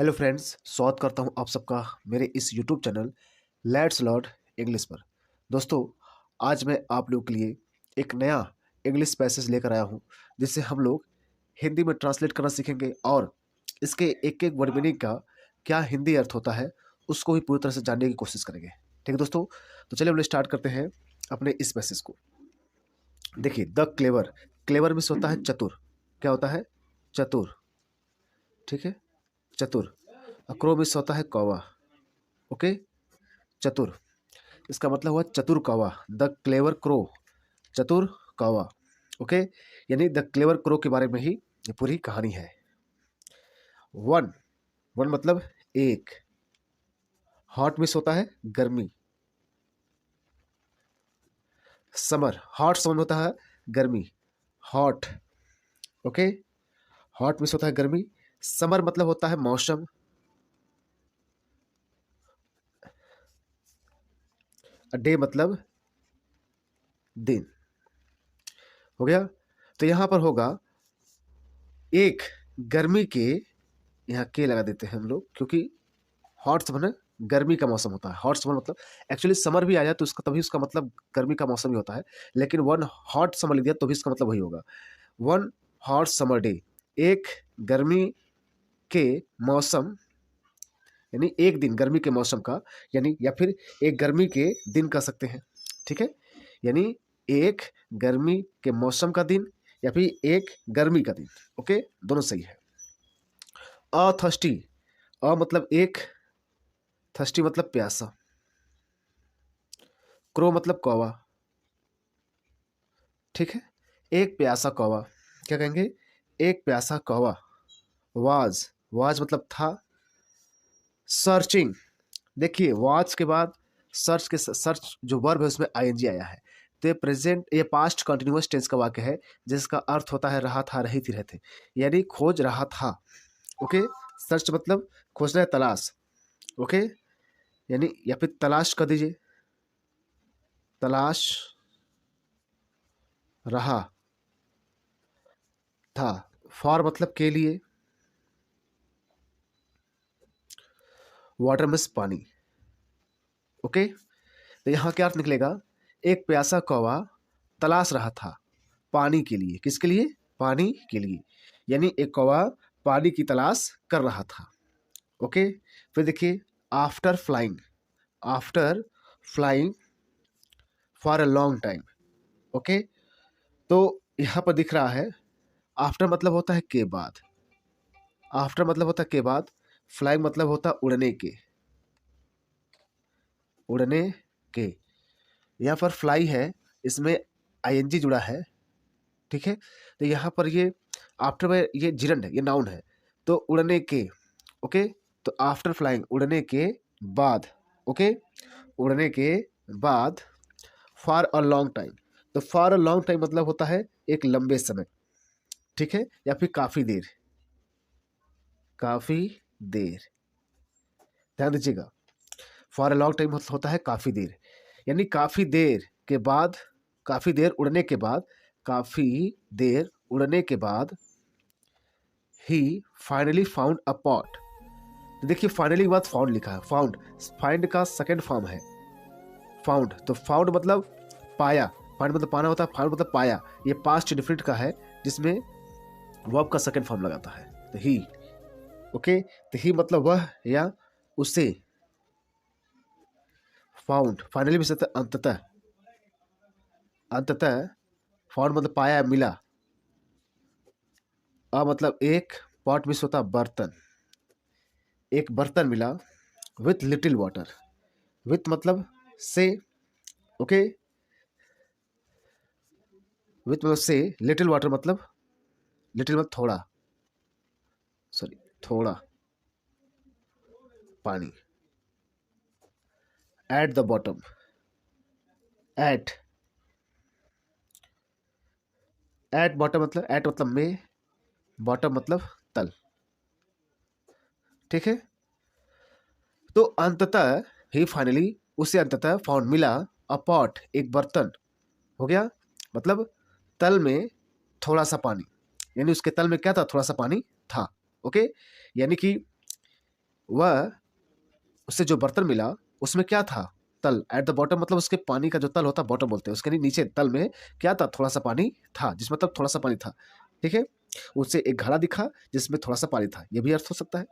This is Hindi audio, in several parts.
हेलो फ्रेंड्स, स्वागत करता हूं आप सबका मेरे इस YouTube channel let's learn English पर। दोस्तों, आज मैं आप लोगों के लिए एक नया इंग्लिश पैसेज लेकर आया हूं, जिससे हम लोग हिंदी में ट्रांसलेट करना सीखेंगे और इसके एक एक वर्ड मीनिंग का क्या हिंदी अर्थ होता है उसको भी पूरी तरह से जानने की कोशिश करेंगे। ठीक है दोस्तों, तो चलिए हम लोग स्टार्ट करते हैं अपने इस पैसेज को। देखिए, द क्लेवर, क्लेवर मीन्स होता है चतुर। क्या होता है? चतुर। ठीक है, चतुर। क्रो मिस होता है कौवा। ओके, चतुर, इसका मतलब हुआ चतुर कौवा। द क्लेवर क्रो, चतुर कौवा। ओके, यानी द क्लेवर क्रो के बारे में ही ये पूरी कहानी है। वन, वन मतलब एक। हॉट मिस होता है गर्मी। समर, हॉट समर होता है गर्मी, हॉट। ओके, हॉट मिस होता है गर्मी। समर मतलब होता है मौसम। डे मतलब दिन। हो गया? तो यहां पर होगा एक गर्मी के, यहाँ के लगा देते हैं हम लोग, क्योंकि हॉट समर गर्मी का मौसम होता है। हॉट समर मतलब एक्चुअली समर भी आ जाए तो उसका तभी उसका मतलब गर्मी का मौसम ही होता है, लेकिन वन हॉट समर लिख दिया तो भी इसका मतलब वही होगा। वन हॉट समर डे, एक गर्मी के मौसम, यानी एक दिन गर्मी के मौसम का, यानी या फिर एक गर्मी के दिन कह सकते हैं। ठीक है, यानी एक गर्मी के मौसम का दिन या फिर एक गर्मी का दिन। ओके, दोनों सही है। अथर्स्टी, अ मतलब एक, थर्स्टी मतलब प्यासा। क्रो मतलब कौवा। ठीक है, एक प्यासा कौवा, क्या कहेंगे? एक प्यासा कौवा। वाज, वाज मतलब था। सर्चिंग, देखिए वाज के बाद सर्च के सर्च जो वर्ब है उसमें आईएनजी आया है, तो ये प्रेजेंट, ये पास्ट कंटिन्यूअस टेंस का वाक्य है, जिसका अर्थ होता है रहा था, रही थी, रहते, यानी खोज रहा था। ओके, सर्च मतलब खोजना है, तलाश। ओके, यानी या फिर तलाश कर दीजिए, तलाश रहा था। फॉर मतलब के लिए। वाटर मीन्स पानी। ओके, तो यहाँ क्या अर्थ निकलेगा? एक प्यासा कौवा तलाश रहा था पानी के लिए। किसके लिए? पानी के लिए, यानी एक कौवा पानी की तलाश कर रहा था। ओके, फिर देखिए, after flying, after flying for a long time. Okay, तो यहाँ पर दिख रहा है आफ्टर मतलब होता है के बाद, आफ्टर मतलब होता है के बाद, फ्लाइंग मतलब होता है उड़ने के, उड़ने के। यहाँ पर फ्लाई है, इसमें आईएनजी जुड़ा है। ठीक है, तो यहाँ पर ये आफ्टर में ये जिरंड है, ये नाउन है, तो उड़ने के। ओके, तो आफ्टर फ्लाइंग उड़ने के बाद। ओके, उड़ने के बाद फॉर अ लॉन्ग टाइम, तो फॉर अ लॉन्ग टाइम मतलब होता है एक लंबे समय। ठीक है, या फिर काफी देर, काफी देर, ध्यान दीजिएगा। फॉर अ लॉन्ग टाइम होता है काफी देर, यानी काफी देर के बाद, काफी देर उड़ने के बाद, काफी देर उड़ने के बाद ही फाइनली फाउंड अ पॉट। तो देखिए, फाइनली के बाद फाउंड लिखा है, फाउंड, फाइंड का सेकंड फॉर्म है फाउंड। तो फाउंड मतलब पाया, फाइंड मतलब पाना होता है, फाउंड मतलब पाया। ये पास्ट इंडेफिनिट का है, जिसमें वर्ब का सेकंड फॉर्म लगाता है, तो ही। ओके, तो ही मतलब वह या उसे। फाउंड फाइनली भी सकता है अंततः, अंततः। फाउंड मतलब पाया, मिला। अ मतलब एक, पॉट मिस होता बर्तन, एक बर्तन मिला। विथ लिटिल वाटर, विथ मतलब से। ओके, विथ मतलब से, लिटिल वाटर मतलब, लिटिल मतलब थोड़ा, सॉरी, थोड़ा पानी। At the bottom, at, at bottom मतलब, एट मतलब में, बॉटम मतलब तल। ठीक है, तो अंततः ही फाइनली, उसे अंततः फाउंड मिला, अ पॉट एक बर्तन। हो गया, मतलब तल में थोड़ा सा पानी, यानी उसके तल में क्या था? थोड़ा सा पानी था। ओके, यानी कि वह उससे जो बर्तन मिला उसमें क्या था, तल। एट द बॉटम मतलब उसके पानी का जो तल होता है बॉटम बोलते हैं, उसके नीचे तल में क्या था, थोड़ा सा पानी था, जिसमें मतलब थोड़ा सा पानी था। ठीक है, उससे एक घड़ा दिखा जिसमें थोड़ा सा पानी था, ये भी अर्थ हो सकता है।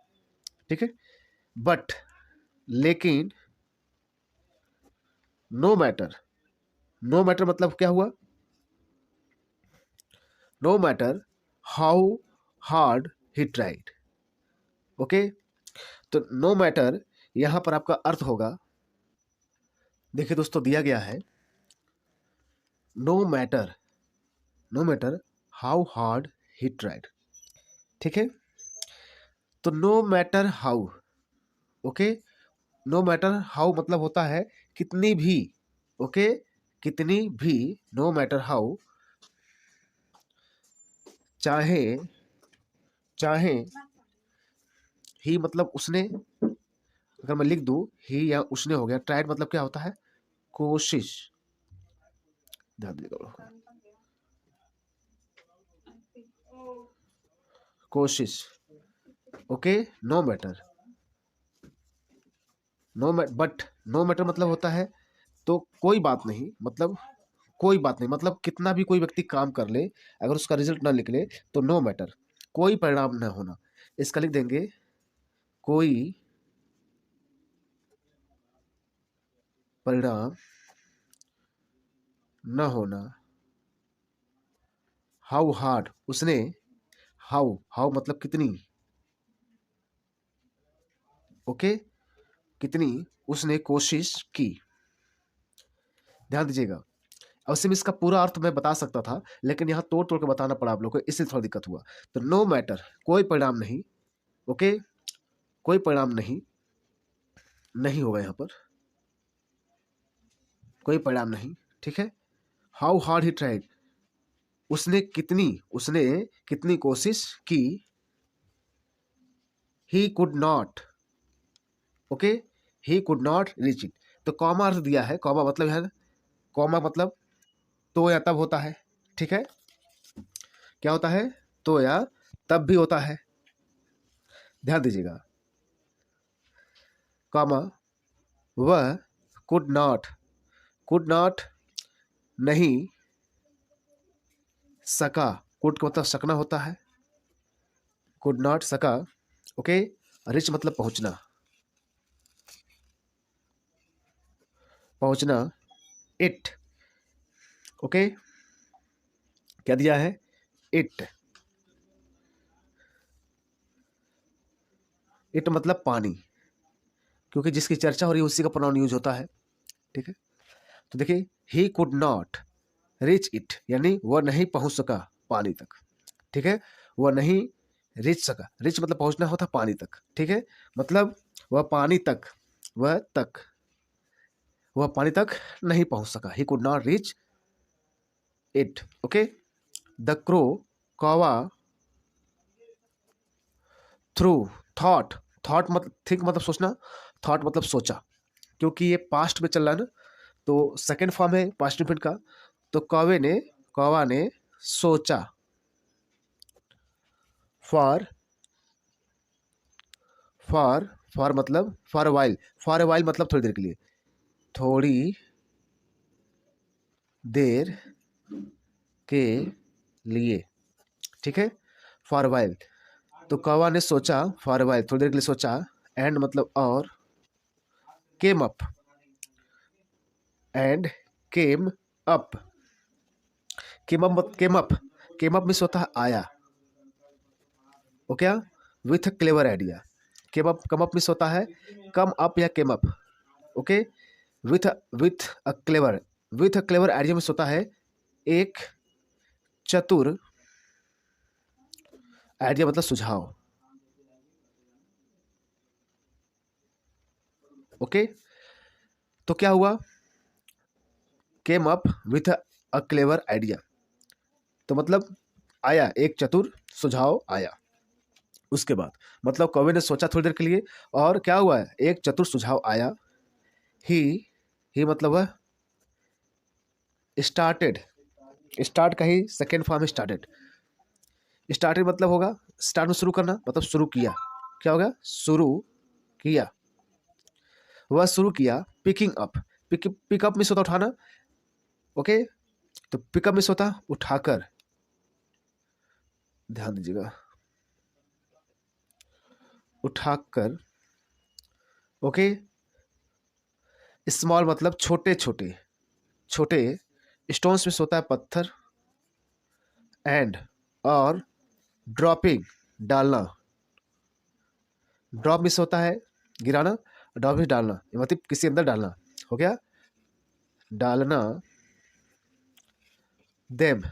ठीक है, बट, लेकिन, नो मैटर। नो मैटर मतलब क्या हुआ, no matter how hard he tried. Okay, तो नो मैटर यहां पर आपका अर्थ होगा, देखिए दोस्तों दिया गया है, no matter, no matter how hard he tried. ठीक है, तो no matter how, okay, no matter how मतलब होता है कितनी भी, ओके, कितनी भी, नो मैटर हाउ, चाहे, चाहे, ही मतलब उसने, अगर मैं लिख दूं ही या उसने हो गया, ट्राइड मतलब क्या होता है, कोशिश, ध्यान दीजिएगा, कोशिश। Okay, no matter, but no matter मतलब होता है तो कोई बात नहीं, मतलब कोई बात नहीं, मतलब कितना भी कोई व्यक्ति काम कर ले, अगर उसका रिजल्ट ना निकले तो नो मैटर, कोई परिणाम ना होना। इसका लिख देंगे कोई परिणाम न होना। हाउ हार्ड उसने, हाउ, हाउ मतलब कितनी, ओके, कितनी उसने कोशिश की। ध्यान दीजिएगा, अवश्य में इसका पूरा अर्थ मैं बता सकता था, लेकिन यहाँ तोड़ तोड़ के बताना पड़ा आप लोगों को, इसलिए थोड़ा दिक्कत हुआ। तो नो मैटर कोई परिणाम नहीं, ओके, कोई परिणाम नहीं, नहीं होगा यहाँ पर, कोई परिणाम नहीं। ठीक है, हाउ हार्ड ही ट्राइड, उसने कितनी कोशिश की, he could not, okay, he could not reach it. तो कॉमा अर्थ दिया है, कॉमा मतलब है, कॉमा मतलब तो या तब होता है। ठीक है, क्या होता है, तो या तब भी होता है, ध्यान दीजिएगा, कॉमा, वह कुड नॉट नहीं सका, कुड का मतलब सकना होता है, कुड नॉट सका, ओके, रिच मतलब पहुंचना, पहुंचना, इट, ओके, क्या दिया है, इट, इट मतलब पानी, क्योंकि जिसकी चर्चा हो रही है उसी का प्रोनाउन यूज होता है। ठीक है, तो देखिए, he could not reach it यानी वह नहीं पहुंच सका पानी तक। ठीक है, वह नहीं रीच सका, रिच मतलब पहुंचना होता पानी तक। ठीक है, मतलब वह पानी तक, वह तक, वह पानी तक नहीं पहुंच सका, he could not reach it. Okay, the crow, कौवा, थ्रू, थॉट, थॉट मतलब थिंक मतलब सोचना, थॉट मतलब सोचा, क्योंकि ये पास्ट में चल रहा है ना, तो सेकेंड फॉर्म है पास्ट इंफिनिट का, तो कौवा ने सोचा, फॉर, फॉर मतलब फॉर वाइल मतलब थोड़ी देर के लिए, थोड़ी देर के लिए। ठीक है, फॉर वाइल, तो कौवा ने सोचा, फॉर वाइल थोड़ी देर के लिए सोचा, एंड मतलब और, came up, and came up, came up means होता है आया, okay, with a clever idea. Come up means होता है कम अप या came up, okay, with with a clever, with a clever idea means होता है एक चतुर, आइडिया मतलब सुझाव, ओके, तो क्या हुआ, came up with a clever idea, तो मतलब आया एक चतुर सुझाव आया। उसके बाद मतलब कौवे ने सोचा थोड़ी देर के लिए, और क्या हुआ है, एक चतुर सुझाव आया। ही ही मतलब वह, स्टार्टेड, स्टार्ट का ही सेकेंड फॉर्म स्टार्टेड, स्टार्टेड मतलब होगा स्टार्ट में शुरू करना, मतलब शुरू किया, क्या होगा, शुरू किया, वह शुरू किया पिकिंग अप। पिकअप मिस होता उठाना, ओके। तो पिकअप मिस होता उठाकर, ध्यान दीजिएगा, उठाकर, ओके। स्मॉल मतलब छोटे छोटे, छोटे। स्टोन्स मिस होता है पत्थर, एंड और ड्रॉपिंग डालना, ड्रॉप मिस होता है गिराना, ड्रॉप मिस डालना, ये मतलब किसी अंदर डालना, हो गया डालना। देम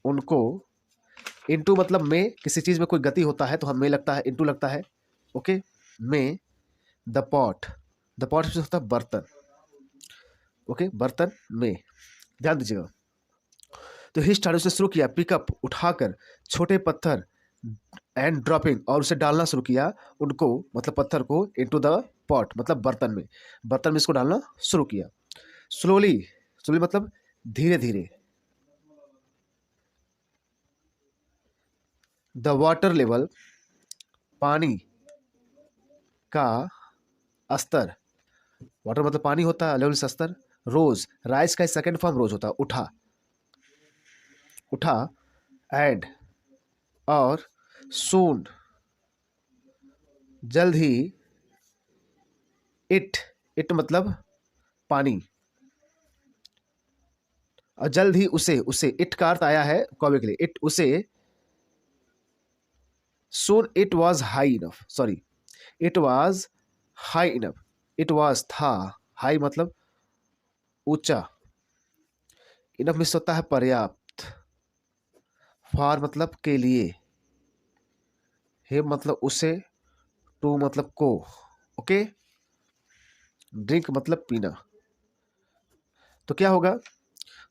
उनको, इनटू मतलब में, किसी चीज में कोई गति होता है तो हम में लगता है, इनटू लगता है, ओके। में the pot, the pot miss होता है बर्तन, ओके, बर्तन में, ध्यान दीजिएगा। तो ही स्टार्ट, उसने शुरू किया पिकअप उठाकर छोटे पत्थर, एंड ड्रॉपिंग और उसे डालना शुरू किया उनको, मतलब पत्थर को, इनटू द पॉट मतलब बर्तन में, बर्तन में इसको डालना शुरू किया। स्लोली, स्लोली मतलब धीरे धीरे। द वाटर लेवल पानी का स्तर, वाटर मतलब पानी होता है, लेवल से स्तर। रोज, राइज का सेकंड फॉर्म रोज होता है, उठा, उठा। एंड और सून जल्द ही, इट, इट मतलब पानी, और जल्द ही उसे, उसे इट का अर्थ आया है कौवे के लिए, इट उसे। Soon it was high enough, sorry, it was high enough, it was था, हाई मतलब ऊंचा, इनफ मिस होता है पर्याप्त, फॉर मतलब के लिए, हे मतलब उसे, टू मतलब को, ओके। ड्रिंक मतलब पीना। तो क्या होगा,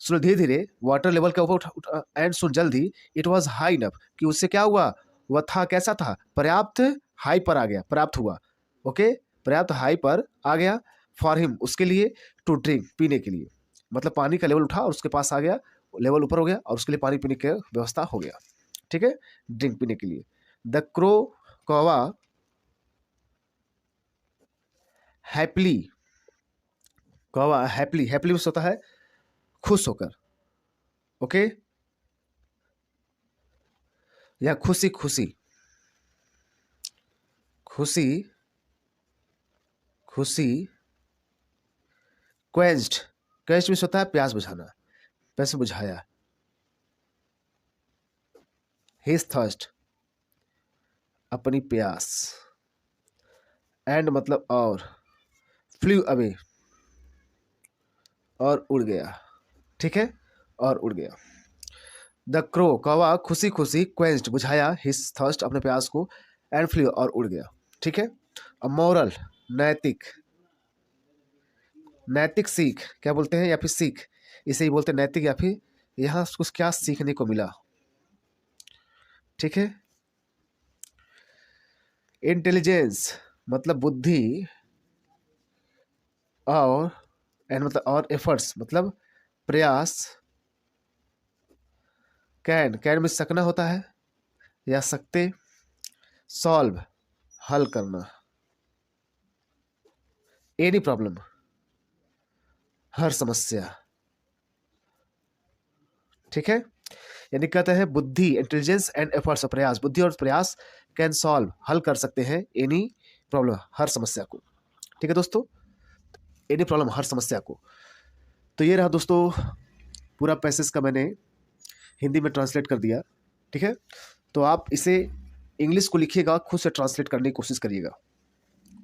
सुन धीरे धीरे वाटर लेवल के ऊपर, एंड सुन जल्दी, इट वॉज हाई इनफ कि उससे क्या हुआ, वह था, कैसा था, पर्याप्त हाई पर आ गया, पर्याप्त हुआ, ओके, पर्याप्त हाई पर आ गया। फॉर हिम उसके लिए, टू ड्रिंक पीने के लिए, मतलब पानी का लेवल उठा और उसके पास आ गया, लेवल ऊपर हो गया और उसके लिए पानी पीने की व्यवस्था हो गया, ठीक है, ड्रिंक पीने के लिए। द क्रो, कौवा हैप्पली, कौवा हैप्पली, हैप्पली मीन्स होता है खुश होकर, ओके, या खुशी खुशी, खुशी खुशी। क्वेंच्ड, क्वेंच्ड मीन्स होता है प्यास बुझाना, प्यास बुझाया। हिज थर्स्ट अपनी प्यास, एंड मतलब और, फ्लू अवे और उड़ गया, ठीक है, और उड़ गया। द क्रो कौवा खुशी खुशी, क्वेंच्ड बुझाया, हिज थर्स्ट अपने प्यास को, एंड फ्लू और उड़ गया, ठीक है। अब मॉरल नैतिक, नैतिक सीख क्या बोलते हैं, या फिर सीख, इसे ही बोलते हैं नैतिक, या फिर यहाँ कुछ क्या सीखने को मिला, ठीक है। इंटेलिजेंस मतलब बुद्धि, और एंड मतलब और, एफर्ट्स मतलब प्रयास। कैन में सकना होता है या सकते। सॉल्व हल करना, एनी प्रॉब्लम हर समस्या, ठीक है। यानी कहते हैं बुद्धि, इंटेलिजेंस एंड एफर्ट्स, प्रयास, बुद्धि और प्रयास, कैन सॉल्व हल कर सकते हैं, एनी प्रॉब्लम हर समस्या को, ठीक है दोस्तों, एनी प्रॉब्लम हर समस्या को। तो ये रहा दोस्तों पूरा पैसेज का मैंने हिंदी में ट्रांसलेट कर दिया, ठीक है। तो आप इसे इंग्लिश को लिखिएगा, खुद से ट्रांसलेट करने की कोशिश करिएगा,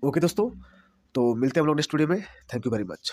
ओके दोस्तों। तो मिलते हैं हम लोग नेक्स्ट वीडियो में, थैंक यू वेरी मच।